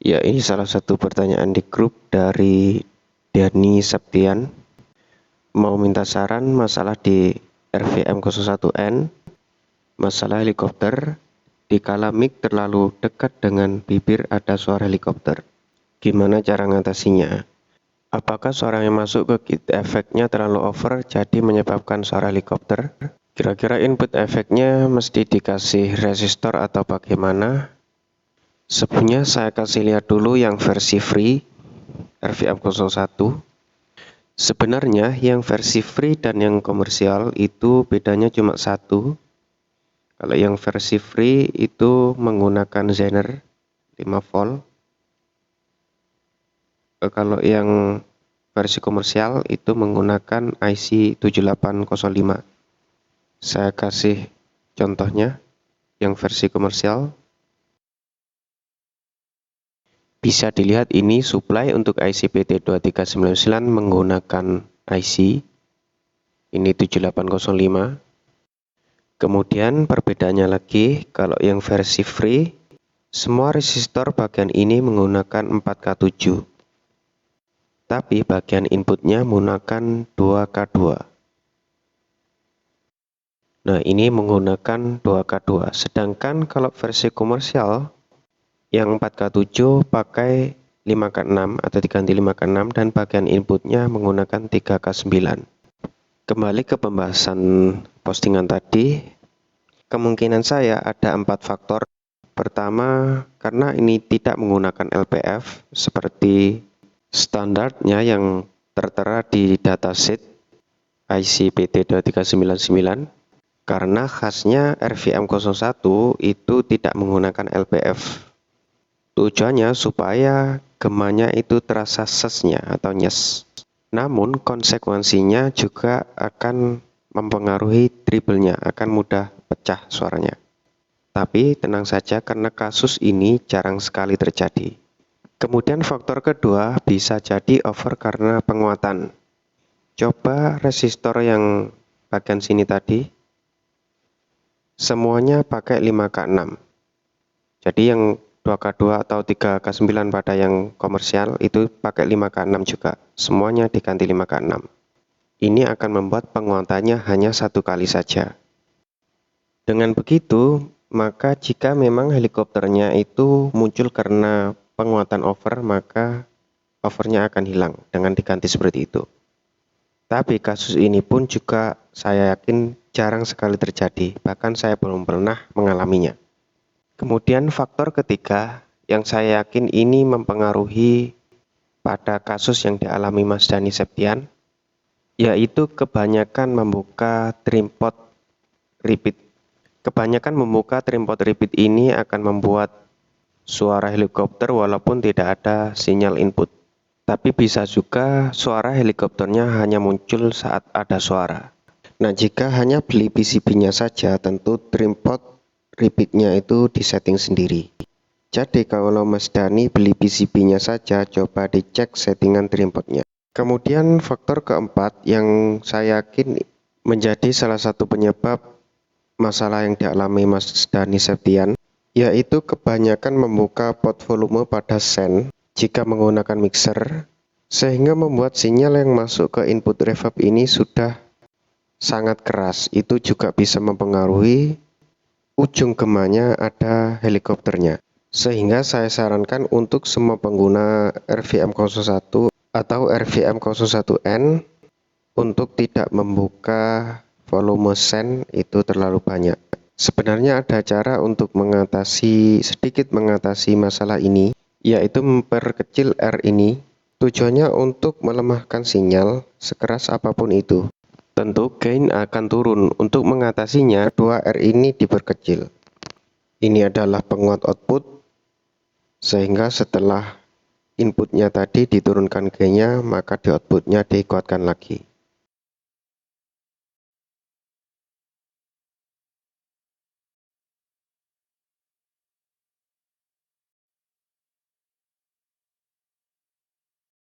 Ya, ini salah satu pertanyaan di grup dari Dani Septian. Mau minta saran masalah di RVM01N, masalah helikopter. Dikala mic terlalu dekat dengan bibir ada suara helikopter. Gimana cara ngatasinya? Apakah suara yang masuk ke kit efeknya terlalu over jadi menyebabkan suara helikopter? Kira-kira input efeknya mesti dikasih resistor atau bagaimana? Sebelumnya saya kasih lihat dulu yang versi free RVM01. Sebenarnya yang versi free dan yang komersial itu bedanya cuma satu. Kalau yang versi free itu menggunakan Zener 5 volt. Kalau yang versi komersial itu menggunakan IC 7805. Saya kasih contohnya yang versi komersial. Bisa dilihat ini supply untuk IC PT2399 menggunakan IC ini 7805. Kemudian perbedaannya lagi, kalau yang versi free semua resistor bagian ini menggunakan 4K7. Tapi bagian inputnya menggunakan 2K2. Nah, ini menggunakan 2K2. Sedangkan kalau versi komersial yang 4K7 pakai 5K6 atau diganti 5K6 dan bagian inputnya menggunakan 3K9. Kembali ke pembahasan postingan tadi, kemungkinan saya ada 4 faktor. Pertama, karena ini tidak menggunakan LPF seperti standarnya yang tertera di datasheet IC PT2399. Karena khasnya RVM01 itu tidak menggunakan LPF. Tujuannya supaya gemanya itu terasa sesnya atau nyes. Namun konsekuensinya juga akan mempengaruhi treble-nya, akan mudah pecah suaranya. Tapi tenang saja karena kasus ini jarang sekali terjadi. Kemudian faktor kedua bisa jadi over karena penguatan. Coba resistor yang bagian sini tadi semuanya pakai 5K6. Jadi yang 2K2 atau 3K9 pada yang komersial itu pakai 5K6 juga. Semuanya diganti 5K6. Ini akan membuat penguatannya hanya satu kali saja. Dengan begitu, maka jika memang helikopternya itu muncul karena penguatan over, maka overnya akan hilang dengan diganti seperti itu. Tapi kasus ini pun juga saya yakin jarang sekali terjadi, bahkan saya belum pernah mengalaminya. Kemudian faktor ketiga yang saya yakin ini mempengaruhi pada kasus yang dialami Mas Dani Septian, yaitu kebanyakan membuka trimpot repeat. Kebanyakan membuka trimpot repeat ini akan membuat suara helikopter walaupun tidak ada sinyal input. Tapi bisa juga suara helikopternya hanya muncul saat ada suara. Nah, jika hanya beli PCB-nya saja, tentu trimpot repeatnya itu disetting sendiri. Jadi kalau Mas Dani beli PCB-nya saja, coba dicek settingan trimpotnya. Kemudian faktor keempat yang saya yakin menjadi salah satu penyebab masalah yang dialami Mas Dani Septian, yaitu kebanyakan membuka pot volume pada sen jika menggunakan mixer, sehingga membuat sinyal yang masuk ke input reverb ini sudah sangat keras. Itu juga bisa mempengaruhi ujung gemanya ada helikopternya. Sehingga saya sarankan untuk semua pengguna RVM01 atau RVM01N untuk tidak membuka volume sen itu terlalu banyak. Sebenarnya ada cara untuk sedikit mengatasi masalah ini, yaitu memperkecil R ini. Tujuannya untuk melemahkan sinyal sekeras apapun itu. Tentu gain akan turun. Untuk mengatasinya, 2R ini diperkecil. Ini adalah penguat output, sehingga setelah inputnya tadi diturunkan gainnya, maka di outputnya dikuatkan lagi.